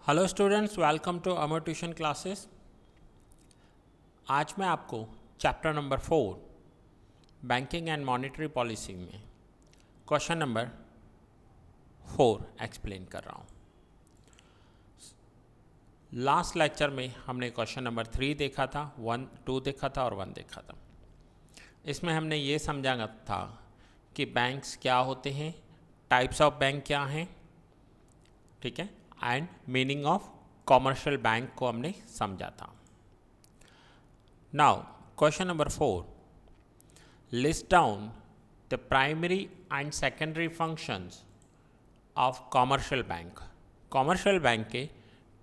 Hello students, welcome to Amar tuition classes. आज मैं आपको chapter number 4 banking and monetary policy में क्वेश्चन नंबर 4 एक्सप्लेन कर रहा हूँ। लास्ट लेक्चर में हमने क्वेश्चन नंबर 3 देखा था, 1, 2 देखा था और 1 देखा था। इसमें हमने ये समझा था कि बैंक्स क्या होते हैं, टाइप्स ऑफ बैंक क्या हैं, ठीक है, and meaning of commercial bank को हमने समझा था। Now question number 4, list down the primary and secondary functions of commercial bank. Commercial bank के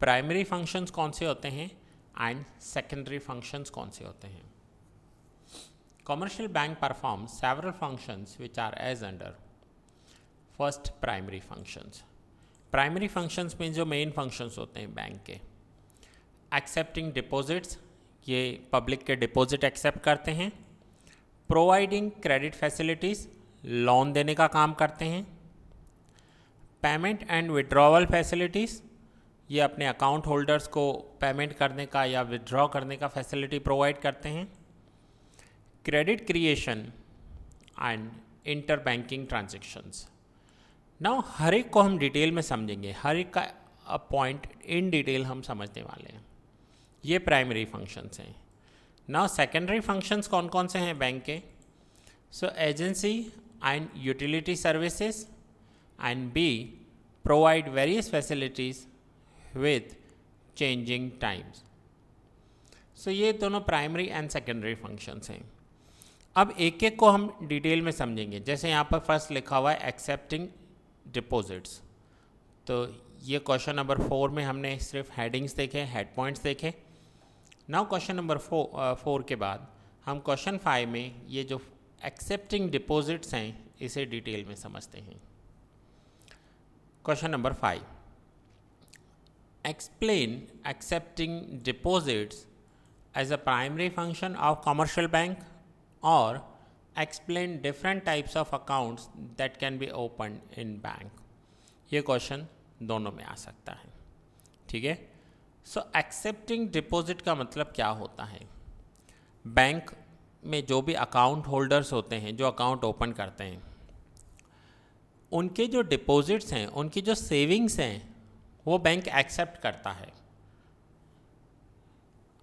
प्राइमरी फंक्शंस कौन से होते हैं एंड सेकेंडरी फंक्शंस कौन से होते हैं। Commercial bank perform several functions which are as under. First, primary functions. Primary functions में जो मेन फंक्शंस होते हैं बैंक के, एक्सेप्टिंग डिपॉजिट्स, ये पब्लिक के डिपॉजिट एक्सेप्ट करते हैं। प्रोवाइडिंग क्रेडिट फैसिलिटीज़, लोन देने का काम करते हैं। पेमेंट एंड विड्रॉवल फैसिलिटीज़, ये अपने अकाउंट होल्डर्स को पेमेंट करने का या विड्रॉ करने का फैसिलिटी प्रोवाइड करते हैं। Credit creation and inter banking transactions. Now हर एक को हम डिटेल में समझेंगे, हर एक का पॉइंट इन डिटेल हम समझने वाले हैं। ये प्राइमरी फंक्शंस हैं। नाउ सेकेंडरी फंक्शंस कौन कौन से हैं बैंक के? So agency and utility services and be provide various facilities with changing times. So ये दोनों प्राइमरी एंड सेकेंडरी फंक्शंस हैं। अब एक एक को हम डिटेल में समझेंगे। जैसे यहाँ पर फर्स्ट लिखा हुआ है एक्सेप्टिंग डिपॉजिट्स, तो ये क्वेश्चन नंबर 4 में हमने सिर्फ हेडिंग्स देखे, हेड पॉइंट्स देखे। नाउ क्वेश्चन नंबर 4 के बाद हम क्वेश्चन 5 में ये जो एक्सेप्टिंग डिपॉजिट्स हैं इसे डिटेल में समझते हैं। Question number 5, explain accepting deposits as a primary function of commercial bank और explain different types of accounts that can be opened in bank। ये क्वेश्चन दोनों में आ सकता है, ठीक है। सो एक्सेप्टिंग डिपॉजिट का मतलब क्या होता है? बैंक में जो भी अकाउंट होल्डर्स होते हैं, जो अकाउंट ओपन करते हैं, उनके जो डिपॉजिट्स हैं, उनकी जो सेविंग्स हैं, वो बैंक एक्सेप्ट करता है।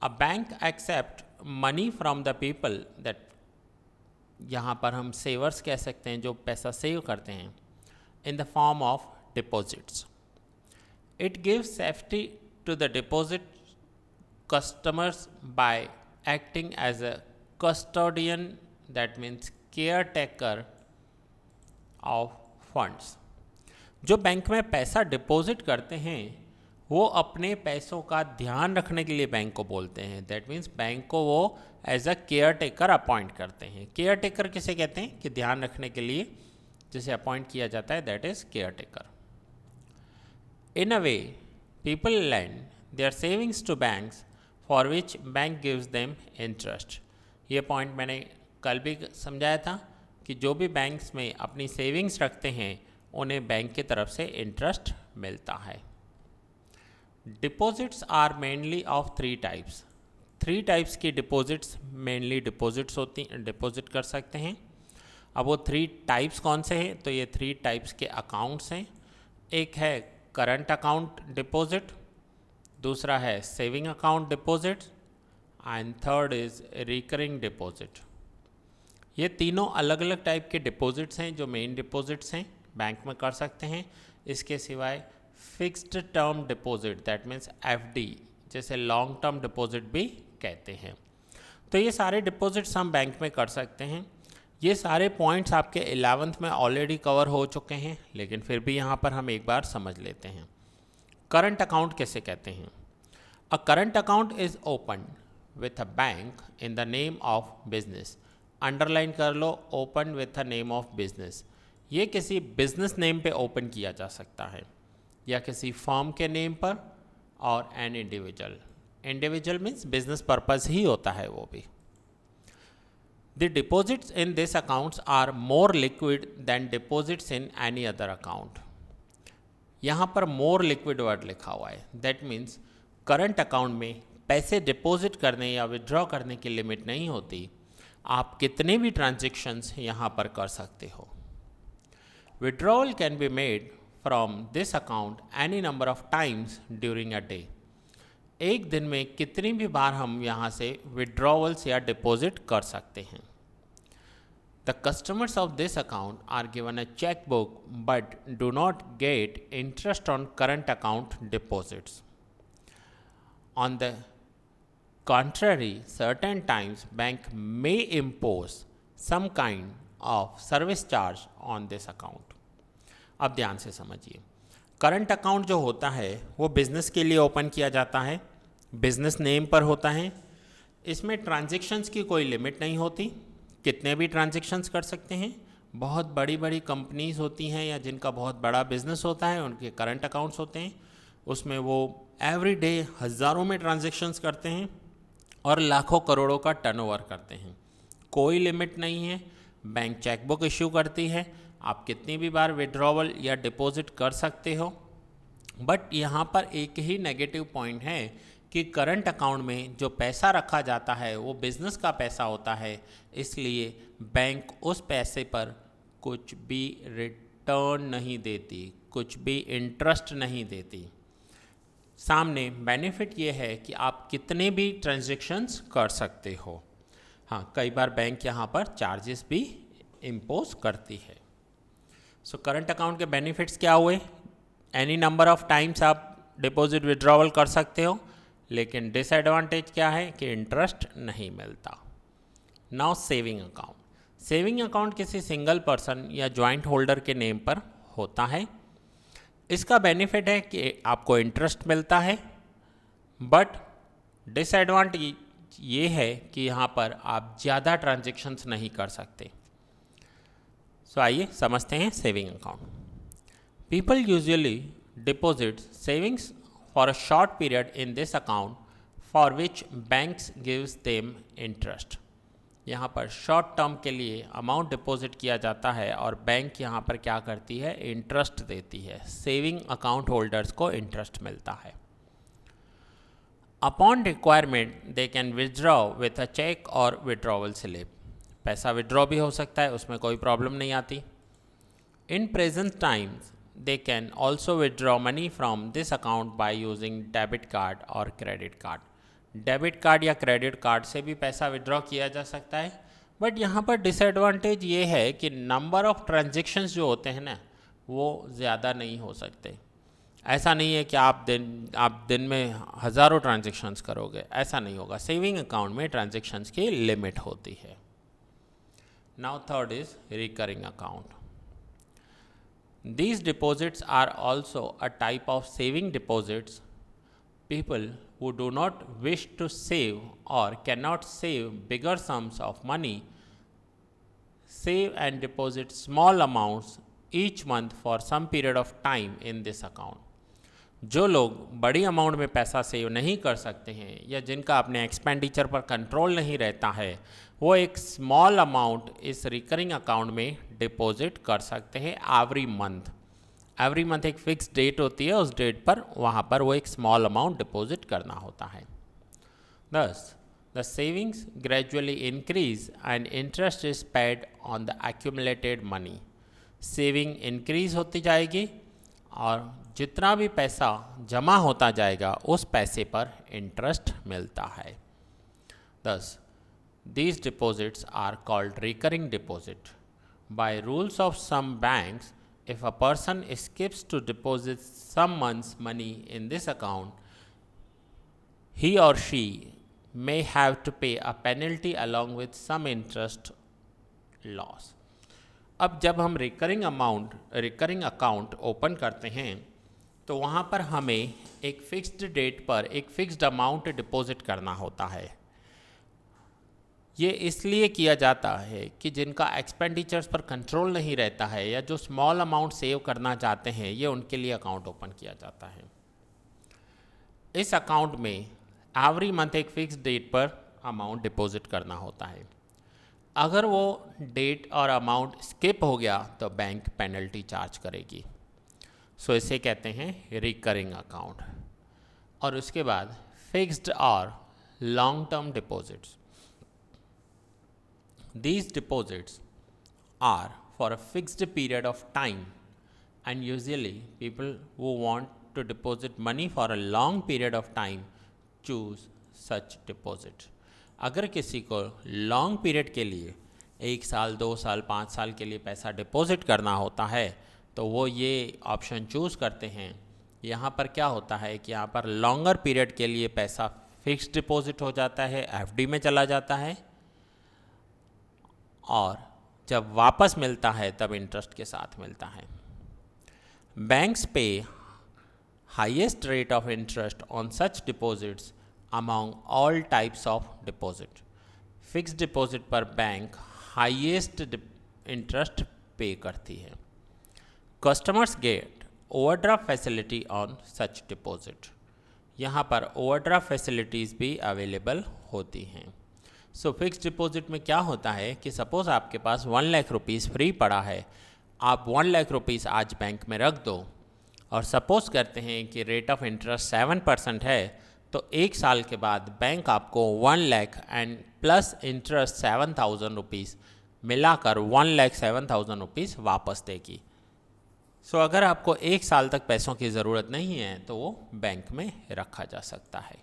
A bank accept money from the people that, यहाँ पर हम सेवर्स कह सकते हैं, जो पैसा सेव करते हैं, in the form of deposits. It gives safety to the deposit customers by acting as a custodian, that means caretaker of funds. जो बैंक में पैसा डिपॉजिट करते हैं वो अपने पैसों का ध्यान रखने के लिए बैंक को बोलते हैं। दैट मीन्स बैंक को वो as a caretaker appoint करते हैं। केयर टेकर किसे कहते हैं? कि ध्यान रखने के लिए जिसे अपॉइंट किया जाता है, that is caretaker. In a way people lend their savings to banks for which bank gives them interest. ये पॉइंट मैंने कल भी समझाया था कि जो भी बैंक्स में अपनी सेविंग्स रखते हैं उन्हें बैंक की तरफ से इंटरेस्ट मिलता है। Deposits are mainly of 3 types. 3 types की डिपॉजिट्स मेनली डिपॉजिट कर सकते हैं। अब वो 3 टाइप्स कौन से हैं? तो ये 3 टाइप्स के अकाउंट्स हैं। एक है करंट अकाउंट डिपॉजिट, दूसरा है saving account deposit and third is recurring deposit. ये तीनों अलग अलग टाइप के डिपॉजिट्स हैं जो मेन डिपॉजिट्स हैं, बैंक में कर सकते हैं। इसके सिवाय fixed term deposit, that means FD, जैसे लॉन्ग टर्म डिपॉजिट भी कहते हैं। तो ये सारे डिपॉजिट्स हम बैंक में कर सकते हैं। ये सारे पॉइंट्स आपके 11th में ऑलरेडी कवर हो चुके हैं, लेकिन फिर भी यहाँ पर हम एक बार समझ लेते हैं। करंट अकाउंट कैसे कहते हैं? A current account is open with a bank in the name of business. Underline कर लो, open with a name of business. ये किसी बिजनेस नेम पे ओपन किया जा सकता है या किसी फर्म के नेम पर, और an individual means business purpose ही होता है वो भी। The deposits in this accounts are more liquid than deposits in any other account. यहाँ पर मोर लिक्विड वर्ड लिखा हुआ है, दैट मीन्स करंट अकाउंट में पैसे डिपॉजिट करने या विड्रॉ करने की लिमिट नहीं होती, आप कितने भी ट्रांजेक्शन्स यहाँ पर कर सकते हो। Withdrawal can be made from this account any number of times during a day. एक दिन में कितनी भी बार हम यहाँ से विड्रॉवल्स या डिपॉजिट कर सकते हैं। The customers of this account are given a cheque book but do not get interest on current account deposits. On the contrary, certain times bank may impose some kind of service charge on this account। अब ध्यान से समझिए, current account जो होता है वो business के लिए ओपन किया जाता है, बिजनेस नेम पर होता है। इसमें ट्रांजैक्शंस की कोई लिमिट नहीं होती, कितने भी ट्रांजैक्शंस कर सकते हैं। बहुत बड़ी बड़ी कंपनीज होती हैं या जिनका बहुत बड़ा बिजनेस होता है, उनके करंट अकाउंट्स होते हैं, उसमें वो एवरी डे हज़ारों में ट्रांजैक्शंस करते हैं और लाखों करोड़ों का टर्नओवर करते हैं। कोई लिमिट नहीं है, बैंक चेकबुक इश्यू करती है, आप कितनी भी बार विड्रॉवल या डिपॉजिट कर सकते हो। बट यहाँ पर एक ही नेगेटिव पॉइंट है कि करंट अकाउंट में जो पैसा रखा जाता है वो बिज़नेस का पैसा होता है, इसलिए बैंक उस पैसे पर कुछ भी रिटर्न नहीं देती, कुछ भी इंटरेस्ट नहीं देती। सामने बेनिफिट ये है कि आप कितने भी ट्रांजैक्शंस कर सकते हो। हाँ, कई बार बैंक यहाँ पर चार्जेस भी इम्पोज करती है। सो करंट अकाउंट के बेनिफिट्स क्या हुए? एनी नंबर ऑफ टाइम्स आप डिपॉजिट विड्रॉवल कर सकते हो, लेकिन डिसएडवांटेज क्या है कि इंटरेस्ट नहीं मिलता। Now saving account. Saving account किसी सिंगल पर्सन या जॉइंट होल्डर के नेम पर होता है। इसका बेनिफिट है कि आपको इंटरेस्ट मिलता है, बट डिसएडवांटेज ये है कि यहाँ पर आप ज़्यादा ट्रांजैक्शंस नहीं कर सकते। सो आइए समझते हैं saving account. People usually deposit savings for a short period in this account for which banks gives them interest. यहाँ पर शॉर्ट टर्म के लिए अमाउंट डिपॉजिट किया जाता है और बैंक यहाँ पर क्या करती है? इंटरेस्ट देती है। सेविंग अकाउंट होल्डर्स को इंटरेस्ट मिलता है। Upon requirement they can withdraw with a cheque और विड्रॉवल स्लिप। पैसा विड्रॉ भी हो सकता है, उसमें कोई प्रॉब्लम नहीं आती। In present times they can also withdraw money from this account by using debit card और क्रेडिट कार्ड। डेबिट कार्ड या क्रेडिट कार्ड से भी पैसा विड्रॉ किया जा सकता है, बट यहाँ पर डिसएडवांटेज ये है कि नंबर ऑफ ट्रांजैक्शंस जो होते हैं ना, वो ज़्यादा नहीं हो सकते। ऐसा नहीं है कि आप दिन में हज़ारों ट्रांजैक्शंस करोगे, ऐसा नहीं होगा। सेविंग अकाउंट में ट्रांजैक्शंस की लिमिट होती है। Now third is recurring account. These deposits are also a type of saving deposits. People who do not wish to save or cannot save bigger sums of money save and deposit small amounts each month for some period of time in this account. जो लोग बड़ी amount में पैसा save नहीं कर सकते हैं या जिनका अपने एक्सपेंडिचर पर कंट्रोल नहीं रहता है, वो एक स्मॉल अमाउंट इस रिकरिंग अकाउंट में डिपॉजिट कर सकते हैं एवरी मंथ एक फिक्स डेट होती है, उस डेट पर वहाँ पर वो एक स्मॉल अमाउंट डिपॉजिट करना होता है। Thus, the savings gradually increase and interest is paid on the accumulated money. Saving increase होती जाएगी और जितना भी पैसा जमा होता जाएगा उस पैसे पर इंटरेस्ट मिलता है। Thus, these deposits are called recurring deposit. By rules of some banks, if a person skips to deposit some month's money in this account, he or she may have to pay a penalty along with some interest loss. अब जब हम recurring account open करते हैं तो वहाँ पर हमें एक फिक्स्ड डेट पर एक फिक्स्ड अमाउंट डिपॉजिट करना होता है। ये इसलिए किया जाता है कि जिनका एक्सपेंडिचर्स पर कंट्रोल नहीं रहता है या जो स्मॉल अमाउंट सेव करना चाहते हैं, ये उनके लिए अकाउंट ओपन किया जाता है। इस अकाउंट में एवरी मंथ एक फिक्स डेट पर अमाउंट डिपॉजिट करना होता है। अगर वो डेट और अमाउंट स्किप हो गया तो बैंक पेनल्टी चार्ज करेगी। सो इसे कहते हैं रिकरिंग अकाउंट। और उसके बाद फिक्स्ड और long term deposits. These deposits are for a fixed period of time, and usually people who want to deposit money for a long period of time choose such deposit. अगर किसी को long period के लिए 1 साल 2 साल 5 साल के लिए पैसा डिपॉजिट करना होता है तो वो ये ऑप्शन चूज़ करते हैं। यहाँ पर क्या होता है कि यहाँ पर लॉन्गर पीरियड के लिए पैसा फिक्स्ड डिपॉजिट हो जाता है, एफडी में चला जाता है, और जब वापस मिलता है तब इंटरेस्ट के साथ मिलता है। बैंक्स पे highest rate of interest on such deposits among all types of deposit. Fixed deposit पर बैंक हाईएस्ट इंटरेस्ट पे करती है। Customers gate overdraft facility on such deposit. यहाँ पर ओवरड्राफ्ट फैसिलिटीज़ भी अवेलेबल होती हैं। सो फिक्स्ड डिपॉजिट में क्या होता है कि सपोज़ आपके पास 1 लाख रुपीज़ फ्री पड़ा है, आप 1 लाख रुपीज़ आज बैंक में रख दो, और सपोज़ करते हैं कि रेट ऑफ इंटरेस्ट 7% है, तो 1 साल के बाद बैंक आपको 1 lakh and plus interest 7,000 rupees मिलाकर 1,07,000 रुपीज़ वापस देगी। सो अगर आपको 1 साल तक पैसों की ज़रूरत नहीं है तो वो बैंक में रखा जा सकता है।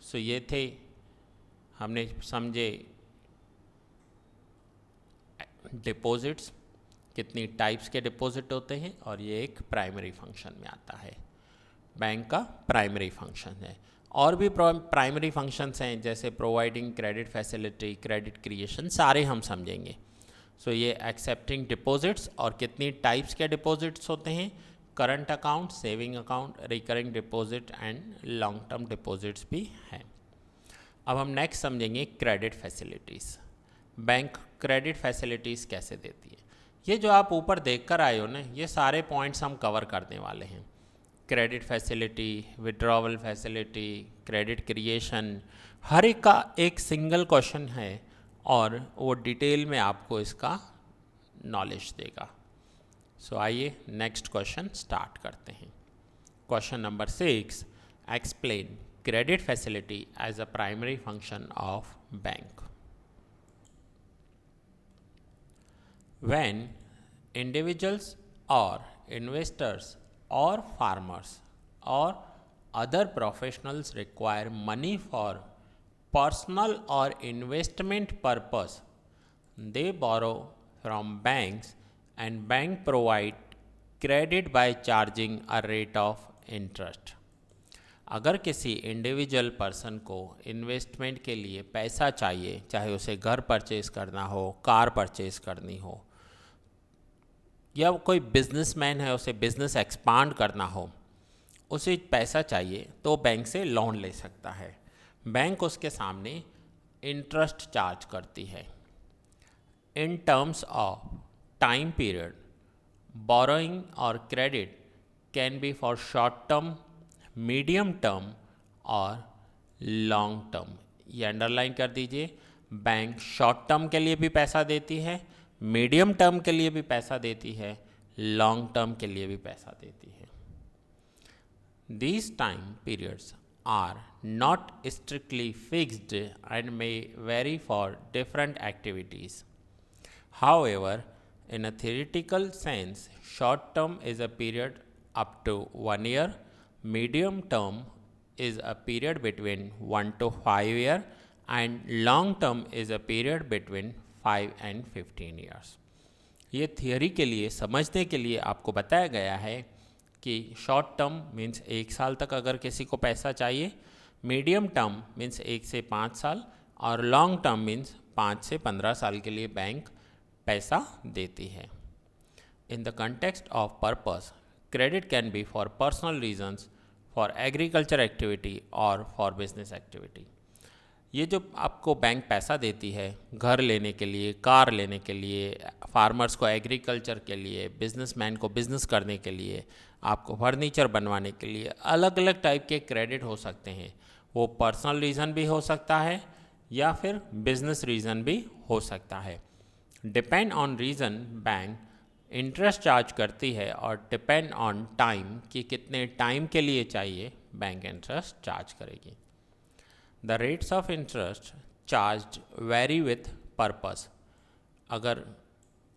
सो ये थे, हमने समझे डिपॉजिट्स, कितनी टाइप्स के डिपॉजिट होते हैं, और ये एक प्राइमरी फंक्शन में आता है, बैंक का प्राइमरी फंक्शन है। और भी प्राइमरी फंक्शंस हैं जैसे providing credit facility, credit creation, सारे हम समझेंगे। सो ये एक्सेप्टिंग डिपॉजिट्स और कितनी टाइप्स के डिपॉजिट्स होते हैं, current account, saving account, recurring deposit and long term deposits भी हैं। अब हम नेक्स्ट समझेंगे credit facilities. Bank credit facilities कैसे देती है। ये जो आप ऊपर देख कर आए हो ना, ये सारे पॉइंट्स हम कवर करने वाले हैं। Credit facility, withdrawal facility, credit creation, हर एक का एक सिंगल क्वेश्चन है और वो डिटेल में आपको इसका नॉलेज देगा। सो आइए नेक्स्ट क्वेश्चन स्टार्ट करते हैं। Question number 6, explain credit facility as a primary function of bank. When individuals or investors or farmers or other professionals require money for personal or investment purpose, they borrow from banks and bank provide credit by charging a rate of interest. अगर किसी individual person को investment के लिए पैसा चाहिए, चाहे उसे घर परचेज़ करना हो, कार परचेज़ करनी हो, या कोई बिजनेसमैन है उसे बिज़नेस एक्सपांड करना हो, उसे पैसा चाहिए तो बैंक से लोन ले सकता है। बैंक उसके सामने इंटरेस्ट चार्ज करती है। In terms of time period, borrowing और credit can be for short term, medium term और लॉन्ग टर्म। ये अंडरलाइन कर दीजिए। बैंक शॉर्ट टर्म के लिए भी पैसा देती है, मीडियम टर्म के लिए भी पैसा देती है, लॉन्ग टर्म के लिए भी पैसा देती है। These time periods are not strictly fixed and may vary for different activities. However, in a theoretical sense, short term is a period up to 1 year, medium term is a period between 1 to 5 years, and long term is a period between 5 and 15 years. ये theory के लिए समझने के लिए आपको बताया गया है कि शॉर्ट टर्म मीन्स 1 साल तक अगर किसी को पैसा चाहिए, मीडियम टर्म मीन्स 1 से 5 साल, और लॉन्ग टर्म मीन्स 5 से 15 साल के लिए बैंक पैसा देती है। In the context of purpose, credit can be for personal reasons, for agriculture activity और फॉर बिजनेस एक्टिविटी। ये जो आपको बैंक पैसा देती है घर लेने के लिए, कार लेने के लिए, फार्मर्स को एग्रीकल्चर के लिए, बिजनेसमैन को बिज़नेस करने के लिए, आपको फर्नीचर बनवाने के लिए, अलग अलग टाइप के क्रेडिट हो सकते हैं। वो पर्सनल रीज़न भी हो सकता है या फिर बिजनेस रीज़न भी हो सकता है। Depend on reason, bank interest charge करती है और डिपेंड ऑन टाइम कि कितने टाइम के लिए चाहिए बैंक इंटरेस्ट चार्ज करेगी। The rates of interest charge very with purpose. अगर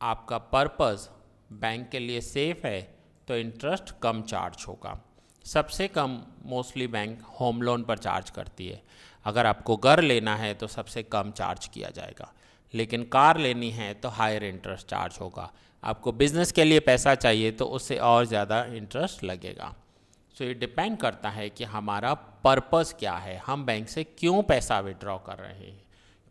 आपका पर्पस बैंक के लिए सेफ है तो इंटरेस्ट कम चार्ज होगा। सबसे कम मोस्टली बैंक होम लोन पर चार्ज करती है। अगर आपको घर लेना है तो सबसे कम चार्ज किया जाएगा, लेकिन कार लेनी है तो हायर इंटरेस्ट चार्ज होगा। आपको बिजनेस के लिए पैसा चाहिए तो उससे और ज़्यादा इंटरेस्ट लगेगा। सो ये डिपेंड करता है कि हमारा पर्पस क्या है, हम बैंक से क्यों पैसा विड्रॉ कर रहे हैं,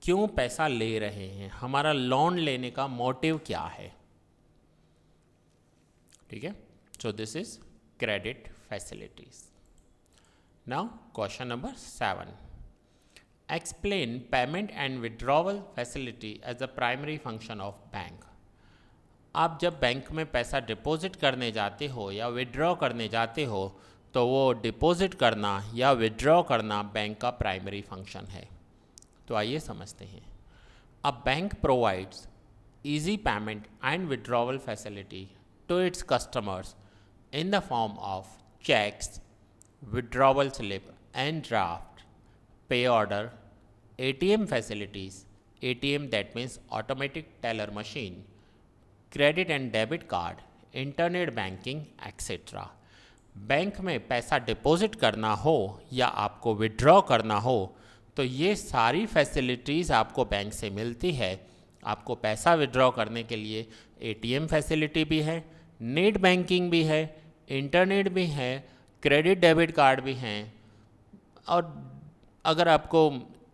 क्यों पैसा ले रहे हैं, हमारा लोन लेने का मोटिव क्या है। ठीक है, so this is credit facilities. Now question number 7, explain payment and withdrawal facility as a primary function of bank. आप जब बैंक में पैसा डिपॉजिट करने जाते हो या विड्रॉ करने जाते हो तो वो डिपॉजिट करना या विड्रॉ करना बैंक का प्राइमरी फंक्शन है। तो आइए समझते हैं। A bank provides easy payment and withdrawal facility to its customers in the form of checks, withdrawal slip and draft, pay order, ATM facilities, ATM that means automatic teller machine, credit and debit card, internet banking, etc. Bank में पैसा deposit करना हो या आपको withdraw करना हो तो ये सारी फैसिलिटीज़ आपको बैंक से मिलती है। आपको पैसा विड्रॉ करने के लिए एटीएम फैसिलिटी भी है, नेट बैंकिंग भी है, इंटरनेट भी है, क्रेडिट डेबिट कार्ड भी हैं। और अगर आपको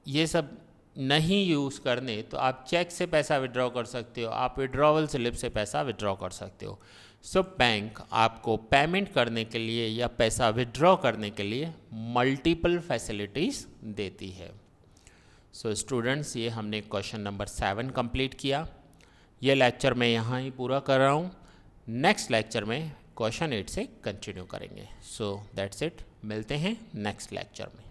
ये सब नहीं यूज़ करने तो आप चेक से पैसा विड्रॉ कर सकते हो, आप विड्रॉवल स्लिप से पैसा विड्रॉ कर सकते हो। सो बैंक आपको पेमेंट करने के लिए या पैसा विड्रॉ करने के लिए मल्टीपल फैसिलिटीज़ देती है। सो स्टूडेंट्स, ये हमने क्वेश्चन नंबर 7 कंप्लीट किया। ये लेक्चर मैं यहाँ ही पूरा कर रहा हूँ। नेक्स्ट लेक्चर में क्वेश्चन 8 से कंटिन्यू करेंगे। सो दैट्स इट, मिलते हैं नेक्स्ट लेक्चर में।